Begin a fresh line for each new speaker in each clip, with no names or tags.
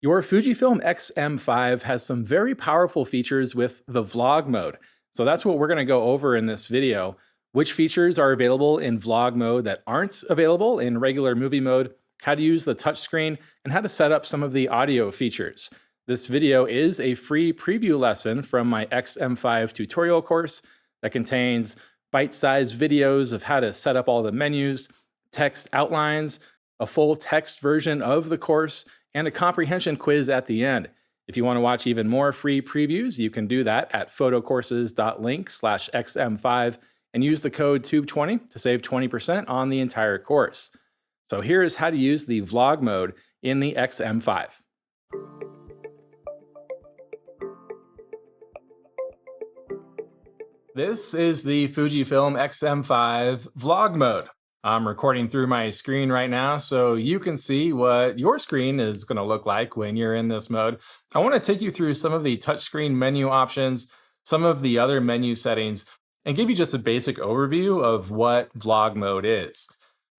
Your Fujifilm X-M5 has some very powerful features with the vlog mode. So that's what we're going to go over in this video. Which features are available in vlog mode that aren't available in regular movie mode, how to use the touchscreen, and how to set up some of the audio features. This video is a free preview lesson from my X-M5 tutorial course that contains bite-sized videos of how to set up all the menus, text outlines, a full text version of the course, and a comprehension quiz at the end. If you want to watch even more free previews, you can do that at photocourses.link/xm5 and use the code TUBE20 to save 20% on the entire course. So here is how to use the vlog mode in the X-M5. This is the Fujifilm X-M5 vlog mode. I'm recording through my screen right now so you can see what your screen is going to look like when you're in this mode. I want to take you through some of the touchscreen menu options, some of the other menu settings, and give you just a basic overview of what vlog mode is.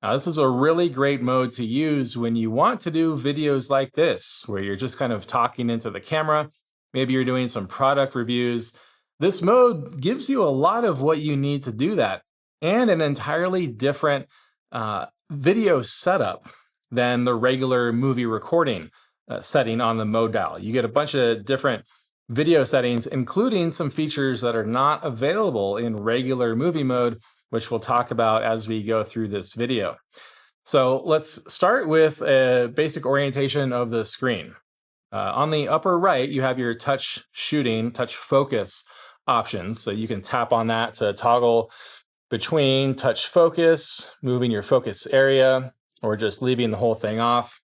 Now, this is a really great mode to use when you want to do videos like this, where you're just kind of talking into the camera. Maybe you're doing some product reviews. This mode gives you a lot of what you need to do that, and an entirely different video setup than the regular movie recording setting on the mode dial. You get a bunch of different video settings, including some features that are not available in regular movie mode, which we'll talk about as we go through this video. So let's start with a basic orientation of the screen. On the upper right, you have your touch shooting, touch focus options. So you can tap on that to toggle between touch focus, moving your focus area, or just leaving the whole thing off.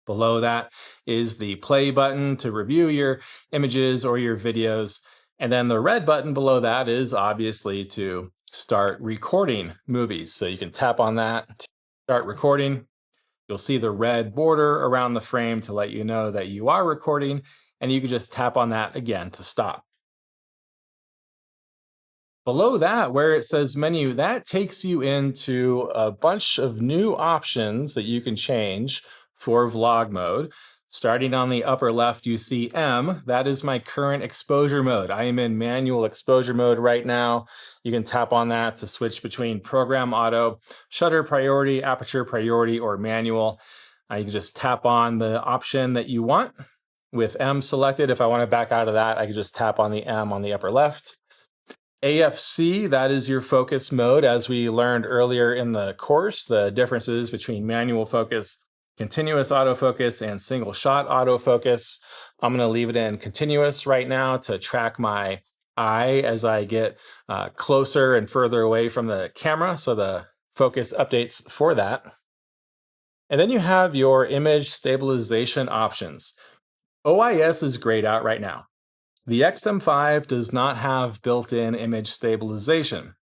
Below that is the play button to review your images or your videos. And then the red button below that is obviously to start recording movies. So you can tap on that to start recording. You'll see the red border around the frame to let you know that you are recording, and you can just tap on that again to stop. Below that, where it says menu, that takes you into a bunch of new options that you can change for vlog mode. Starting on the upper left, you see M. That is my current exposure mode. I am in manual exposure mode right now. You can tap on that to switch between program auto, shutter priority, aperture priority, or manual. You can just tap on the option that you want. With M selected, if I want to back out of that, I can just tap on the M on the upper left. AFC, that is your focus mode. As we learned earlier in the course, the differences between manual focus, continuous autofocus, and single shot autofocus. I'm going to leave it in continuous right now to track my eye as I get closer and further away from the camera, so the focus updates for that. And then you have your image stabilization options. OIS is grayed out right now. The X-M5 does not have built-in image stabilization.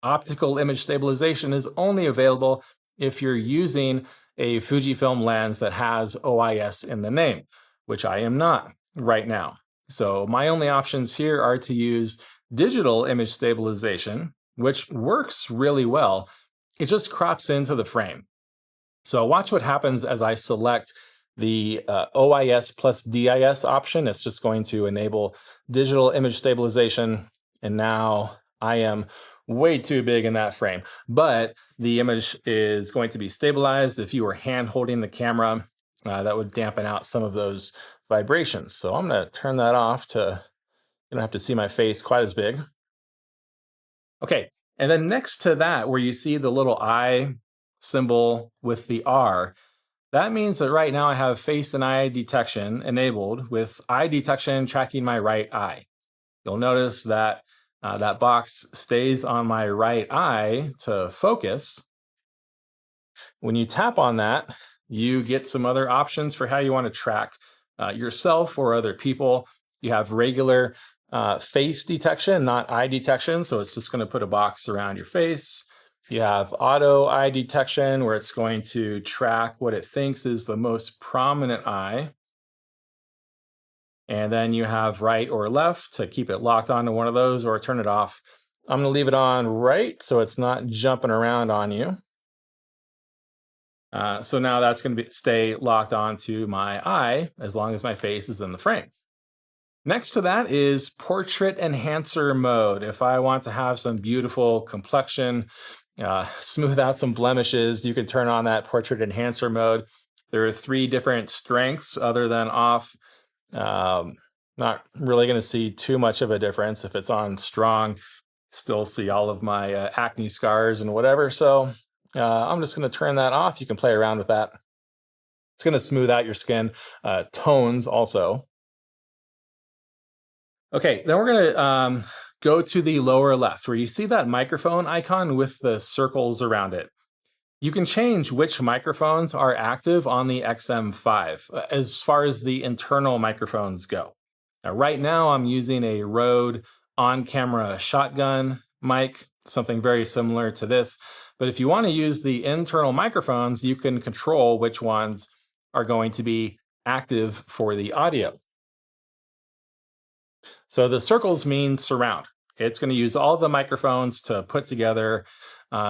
Optical image stabilization is only available if you're using a Fujifilm lens that has OIS in the name, which I am not right now. So my only options here are to use digital image stabilization, which works really well. It just crops into the frame. So watch what happens as I select the OIS plus DIS option. It's just going to enable digital image stabilization. And now I am way too big in that frame, but the image is going to be stabilized. If you were hand holding the camera, that would dampen out some of those vibrations. So I'm going to turn that off to, you don't have to see my face quite as big. Okay. And then next to that, where you see the little eye symbol with the R, that means that right now I have face and eye detection enabled, with eye detection tracking my right eye. You'll notice that that box stays on my right eye to focus. When you tap on that, you get some other options for how you want to track yourself or other people. You have regular face detection, not eye detection, so it's just going to put a box around your face. You have auto eye detection, where it's going to track what it thinks is the most prominent eye. And then you have right or left to keep it locked onto one of those or turn it off. I'm going to leave it on right so it's not jumping around on you. So now that's going to stay locked onto my eye as long as my face is in the frame. Next to that is portrait enhancer mode. If I want to have some beautiful complexion, smooth out some blemishes, you can turn on that portrait enhancer mode. There are 3 different strengths other than off. Not really going to see too much of a difference. If it's on strong, still see all of my acne scars and whatever. So I'm just going to turn that off. You can play around with that. It's going to smooth out your skin. Tones also. Okay, then we're going to go to the lower left where you see that microphone icon with the circles around it. You can change which microphones are active on the X-M5 as far as the internal microphones go. Now, right now, I'm using a Rode on-camera shotgun mic, something very similar to this. But if you want to use the internal microphones, you can control which ones are going to be active for the audio. So the circles mean surround. It's going to use all the microphones to put together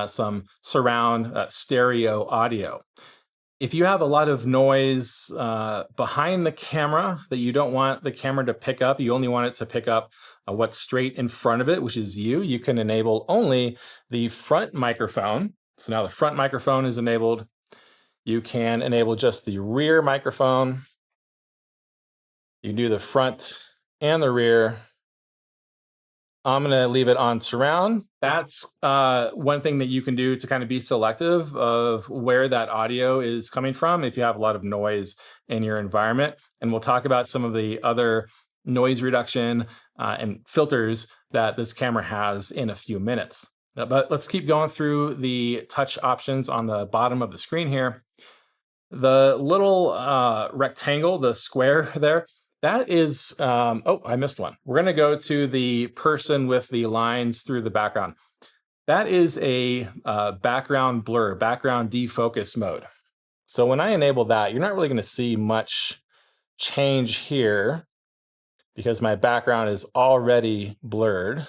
some surround stereo audio. If you have a lot of noise behind the camera that you don't want the camera to pick up, you only want it to pick up what's straight in front of it, which is you can enable only the front microphone. So now the front microphone is enabled. You can enable just the rear microphone. You can do the front and the rear. I'm going to leave it on surround. That's one thing that you can do to kind of be selective of where that audio is coming from if you have a lot of noise in your environment. And we'll talk about some of the other noise reduction and filters that this camera has in a few minutes. But let's keep going through the touch options on the bottom of the screen here. The little rectangle, the square there, that is, oh, I missed one. We're going to go to the person with the lines through the background. That is a background blur, background defocus mode. So when I enable that, you're not really going to see much change here because my background is already blurred.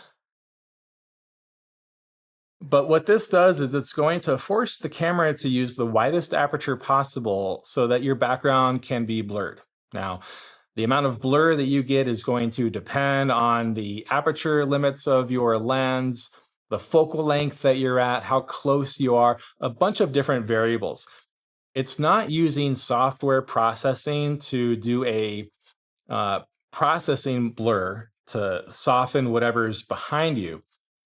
But what this does is it's going to force the camera to use the widest aperture possible so that your background can be blurred. Now, the amount of blur that you get is going to depend on the aperture limits of your lens, the focal length that you're at, how close you are, a bunch of different variables. It's not using software processing to do a processing blur to soften whatever's behind you.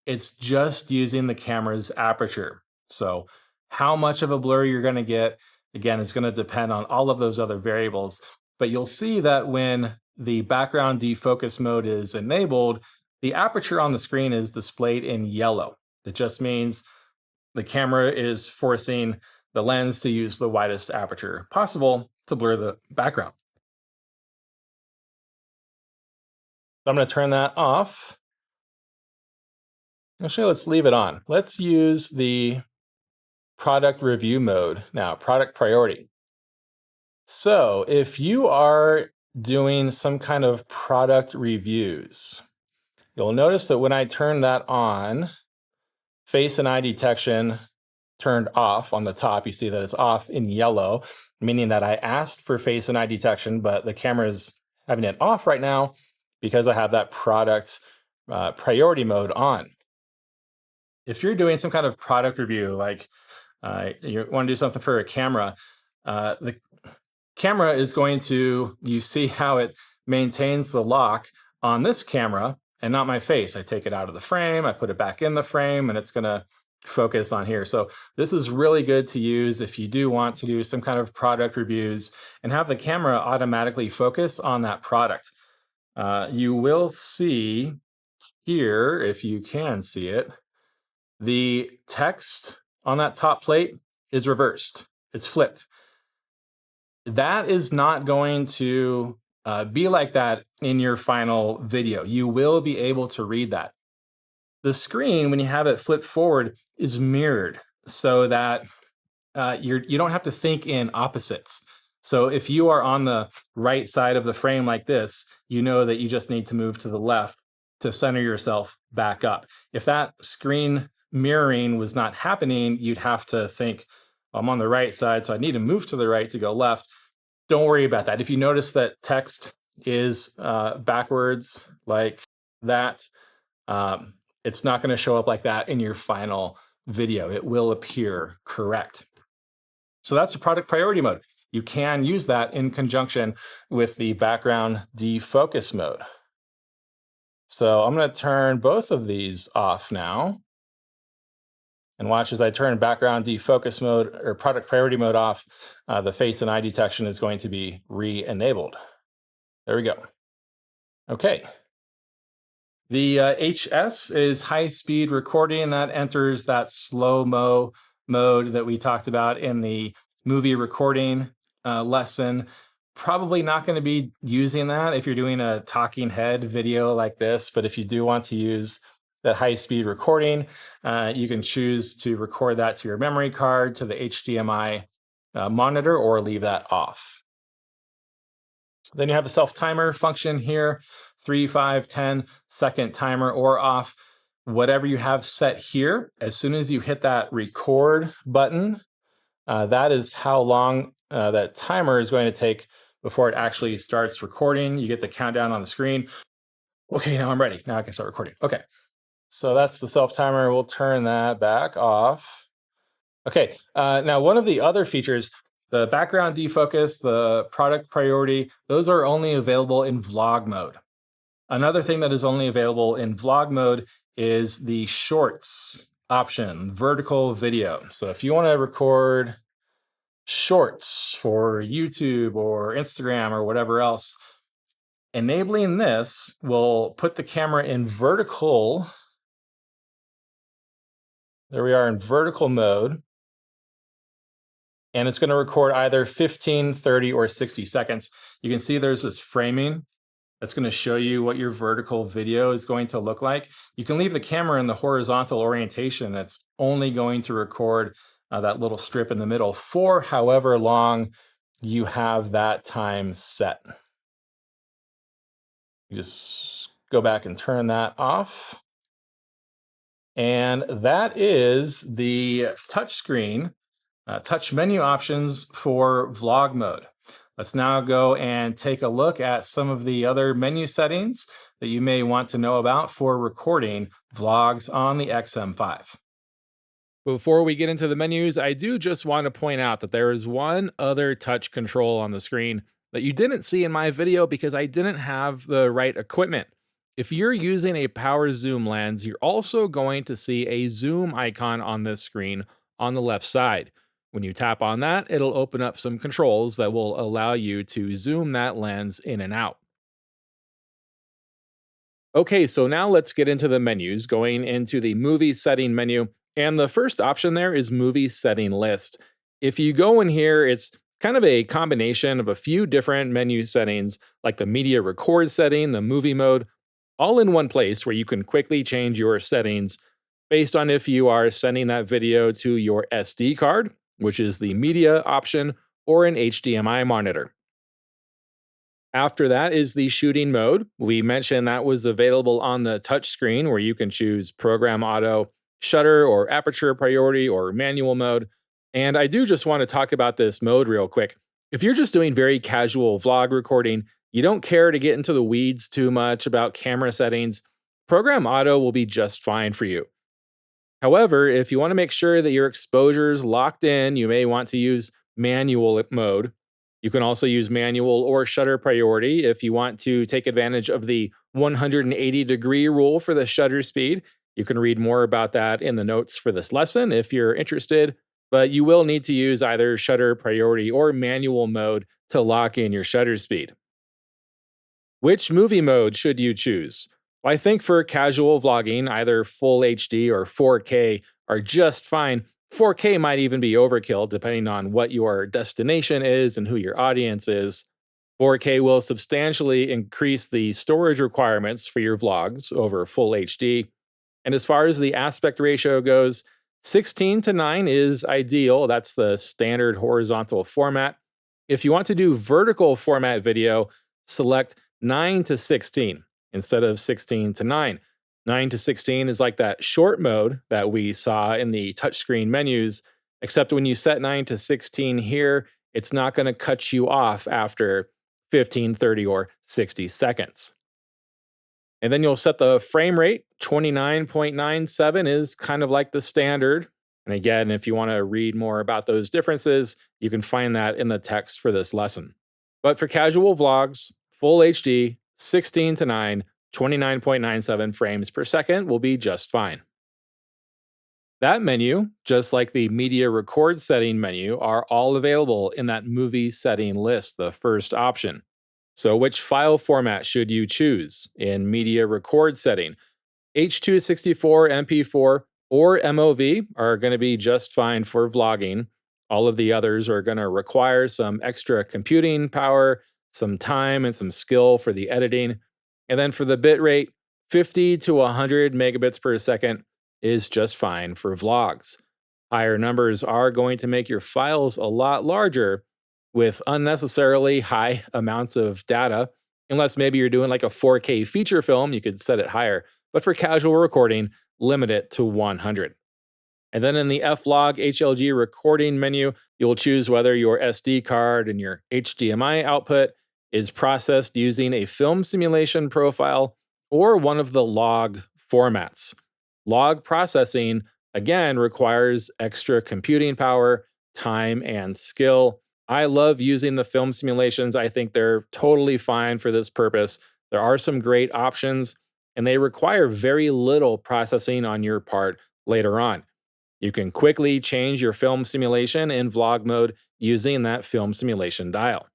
It's just using the camera's aperture. So how much of a blur you're going to get, again, is going to depend on all of those other variables. But you'll see that when the background defocus mode is enabled, the aperture on the screen is displayed in yellow. That just means the camera is forcing the lens to use the widest aperture possible to blur the background. I'm going to turn that off. Actually, let's leave it on. Let's use the product review mode now, product priority. So if you are doing some kind of product reviews, you'll notice that when I turn that on, face and eye detection turned off on the top. You see that it's off in yellow, meaning that I asked for face and eye detection, but the camera is having it off right now because I have that product priority mode on. If you're doing some kind of product review, like you want to do something for a camera, the camera is going to, you see how it maintains the lock on this camera and not my face. I take it out of the frame, I put it back in the frame, and it's going to focus on here. So this is really good to use if you do want to do some kind of product reviews and have the camera automatically focus on that product. You will see here, if you can see it, the text on that top plate is reversed. It's flipped. That is not going to be like that in your final video. You will be able to read that. The screen, when you have it flipped forward, is mirrored so that you don't have to think in opposites. So if you are on the right side of the frame like this, you know that you just need to move to the left to center yourself back up. If that screen mirroring was not happening, you'd have to think I'm on the right side, so I need to move to the right to go left. Don't worry about that. If you notice that text is backwards like that, it's not going to show up like that in your final video. It will appear correct. So that's the product priority mode. You can use that in conjunction with the background defocus mode. So I'm going to turn both of these off now. And watch as I turn background defocus mode or product priority mode off, the face and eye detection is going to be re-enabled. There we go. Okay. The HS is high-speed recording. That enters that slow-mo mode that we talked about in the movie recording lesson. Probably not going to be using that if you're doing a talking head video like this, but if you do want to use that high-speed recording, you can choose to record that to your memory card, to the HDMI monitor, or leave that off. Then you have a self-timer function here, 3, 5, 10 second timer or off. Whatever you have set here, as soon as you hit that record button, that is how long that timer is going to take before it actually starts recording. You get the countdown on the screen. Okay, now I'm ready. Now I can start recording. Okay. So that's the self-timer. We'll turn that back off. Okay, now one of the other features, the background defocus, the product priority, those are only available in vlog mode. Another thing that is only available in vlog mode is the shorts option, vertical video. So if you want to record shorts for YouTube or Instagram or whatever else, enabling this will put the camera in vertical. There we are in vertical mode. And it's going to record either 15, 30, or 60 seconds. You can see there's this framing that's going to show you what your vertical video is going to look like. You can leave the camera in the horizontal orientation. That's only going to record that little strip in the middle for however long you have that time set. You just go back and turn that off. And that is the touchscreen, touch menu options for vlog mode. Let's now go and take a look at some of the other menu settings that you may want to know about for recording vlogs on the X-M5. Before we get into the menus, I do just want to point out that there is one other touch control on the screen that you didn't see in my video because I didn't have the right equipment. If you're using a power zoom lens, you're also going to see a zoom icon on this screen on the left side. When you tap on that, it'll open up some controls that will allow you to zoom that lens in and out. Okay, so now let's get into the menus, going into the movie setting menu. And the first option there is movie setting list. If you go in here, it's kind of a combination of a few different menu settings, like the media record setting, the movie mode, all in one place where you can quickly change your settings based on if you are sending that video to your SD card, which is the media option, or an HDMI monitor. After that is the shooting mode. We mentioned that was available on the touch screen where you can choose program auto, shutter or aperture priority, or manual mode. And I do just want to talk about this mode real quick. If you're just doing very casual vlog recording, you don't care to get into the weeds too much about camera settings, program auto will be just fine for you. However, if you want to make sure that your exposure is locked in, you may want to use manual mode. You can also use manual or shutter priority if you want to take advantage of the 180-degree rule for the shutter speed. You can read more about that in the notes for this lesson if you're interested, but you will need to use either shutter priority or manual mode to lock in your shutter speed. Which movie mode should you choose? Well, I think for casual vlogging, either full HD or 4K are just fine. 4K might even be overkill depending on what your destination is and who your audience is. 4K will substantially increase the storage requirements for your vlogs over full HD. And as far as the aspect ratio goes, 16:9 is ideal. That's the standard horizontal format. If you want to do vertical format video, select 9:16 instead of 16:9. 9:16 is like that short mode that we saw in the touchscreen menus, except when you set 9 to 16 here, it's not going to cut you off after 15, 30, or 60 seconds. And then you'll set the frame rate. 29.97 is kind of like the standard. And again, if you want to read more about those differences, you can find that in the text for this lesson. But for casual vlogs, full HD, 16 to 9, 29.97 frames per second will be just fine. That menu, just like the media record setting menu, are all available in that movie setting list, the first option. So which file format should you choose in media record setting? H.264, MP4, or MOV are going to be just fine for vlogging. All of the others are going to require some extra computing power, some time, and some skill for the editing. And then for the bitrate, 50 to 100 megabits per second is just fine for vlogs. Higher numbers are going to make your files a lot larger with unnecessarily high amounts of data. Unless maybe you're doing like a 4K feature film, you could set it higher. But for casual recording, limit it to 100. And then in the F-Log HLG recording menu, you'll choose whether your SD card and your HDMI output is processed using a film simulation profile or one of the log formats. Log processing, again, requires extra computing power, time, and skill. I love using the film simulations. I think they're totally fine for this purpose. There are some great options, and they require very little processing on your part later on. You can quickly change your film simulation in vlog mode using that film simulation dial.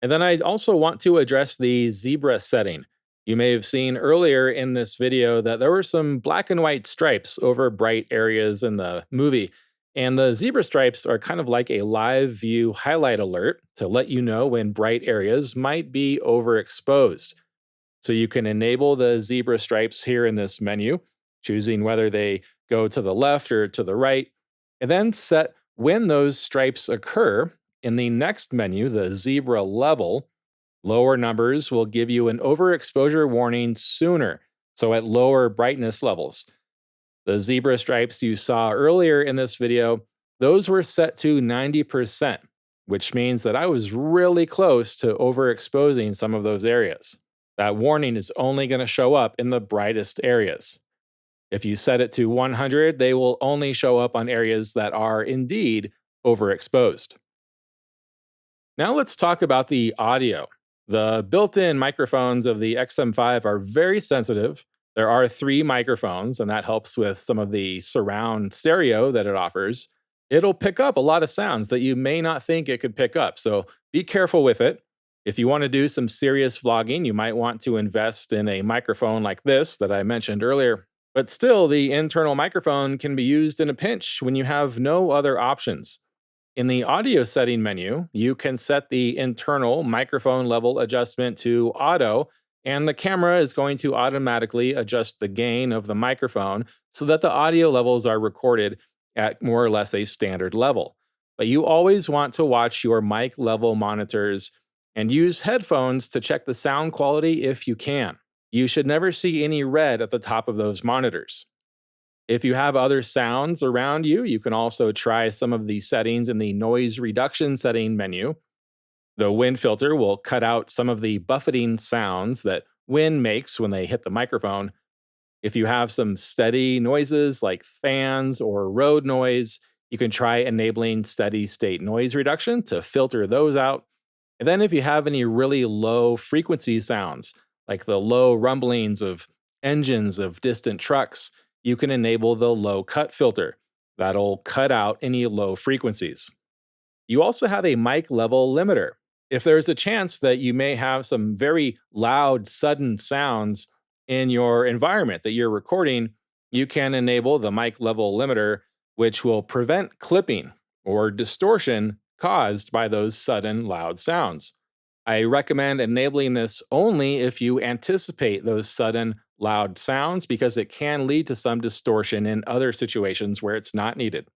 And then I also want to address the zebra setting. You may have seen earlier in this video that there were some black and white stripes over bright areas in the movie. And the zebra stripes are kind of like a live view highlight alert to let you know when bright areas might be overexposed. So you can enable the zebra stripes here in this menu, choosing whether they go to the left or to the right, and then set when those stripes occur in the next menu, the zebra level. Lower numbers will give you an overexposure warning sooner, so at lower brightness levels. The zebra stripes you saw earlier in this video, those were set to 90%, which means that I was really close to overexposing some of those areas. That warning is only going to show up in the brightest areas. If you set it to 100, they will only show up on areas that are indeed overexposed. Now let's talk about the audio. The built-in microphones of the X-M5 are very sensitive. There are 3 microphones, and that helps with some of the surround stereo that it offers. It'll pick up a lot of sounds that you may not think it could pick up, so be careful with it. If you want to do some serious vlogging, you might want to invest in a microphone like this that I mentioned earlier. But still, the internal microphone can be used in a pinch when you have no other options. In the audio setting menu, you can set the internal microphone level adjustment to auto, and the camera is going to automatically adjust the gain of the microphone so that the audio levels are recorded at more or less a standard level. But you always want to watch your mic level monitors and use headphones to check the sound quality if you can. You should never see any red at the top of those monitors. If you have other sounds around you, you can also try some of the settings in the noise reduction setting menu. The wind filter will cut out some of the buffeting sounds that wind makes when they hit the microphone. If you have some steady noises like fans or road noise, you can try enabling steady state noise reduction to filter those out. And then if you have any really low frequency sounds, like the low rumblings of engines of distant trucks, you can enable the low cut filter. That'll cut out any low frequencies. You also have a mic level limiter. If there's a chance that you may have some very loud, sudden sounds in your environment that you're recording, you can enable the mic level limiter, which will prevent clipping or distortion caused by those sudden loud sounds. I recommend enabling this only if you anticipate those sudden loud sounds, because it can lead to some distortion in other situations where it's not needed.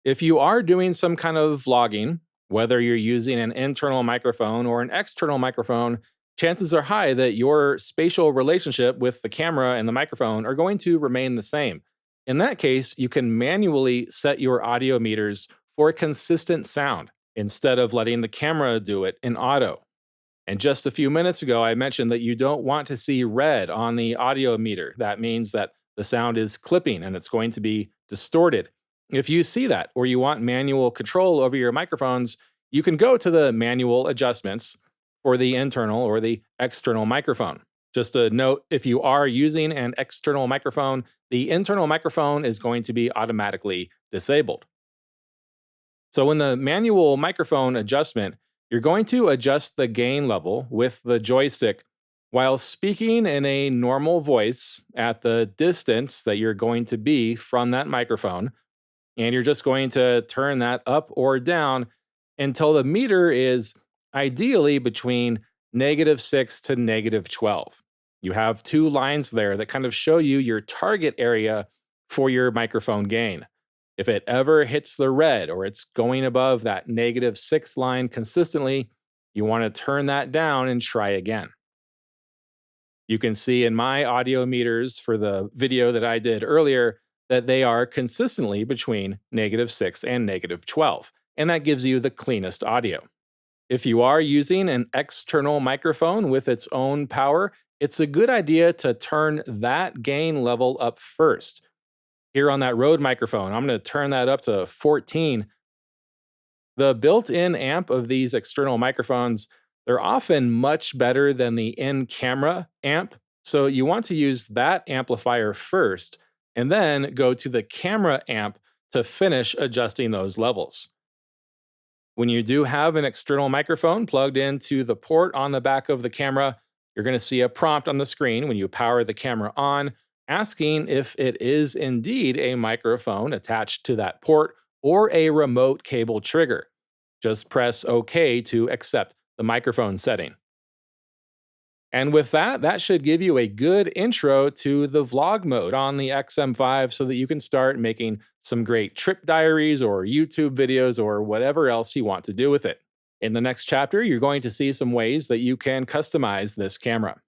If you are doing some kind of vlogging, whether you're using an internal microphone or an external microphone, chances are high that your spatial relationship with the camera and the microphone are going to remain the same. In that case, you can manually set your audio meters for consistent sound instead of letting the camera do it in auto. And just a few minutes ago, I mentioned that you don't want to see red on the audio meter. That means that the sound is clipping and it's going to be distorted. If you see that or you want manual control over your microphones, you can go to the manual adjustments for the internal or the external microphone. Just a note, if you are using an external microphone, the internal microphone is going to be automatically disabled. So in the manual microphone adjustment, you're going to adjust the gain level with the joystick while speaking in a normal voice at the distance that you're going to be from that microphone. And you're just going to turn that up or down until the meter is ideally between -6 to -12. You have two lines there that kind of show you your target area for your microphone gain. If it ever hits the red or it's going above that -6 line consistently, you want to turn that down and try again. You can see in my audio meters for the video that I did earlier that they are consistently between -6 and -12, and that gives you the cleanest audio. If you are using an external microphone with its own power, it's a good idea to turn that gain level up first. Here on that Rode microphone, I'm going to turn that up to 14. The built-in amp of these external microphones, they're often much better than the in-camera amp, so you want to use that amplifier first, and then go to the camera amp to finish adjusting those levels. When you do have an external microphone plugged into the port on the back of the camera, you're going to see a prompt on the screen when you power the camera on, asking if it is indeed a microphone attached to that port or a remote cable trigger. Just press OK to accept the microphone setting. And with that, that should give you a good intro to the vlog mode on the X-M5 so that you can start making some great trip diaries or YouTube videos or whatever else you want to do with it. In the next chapter, you're going to see some ways that you can customize this camera.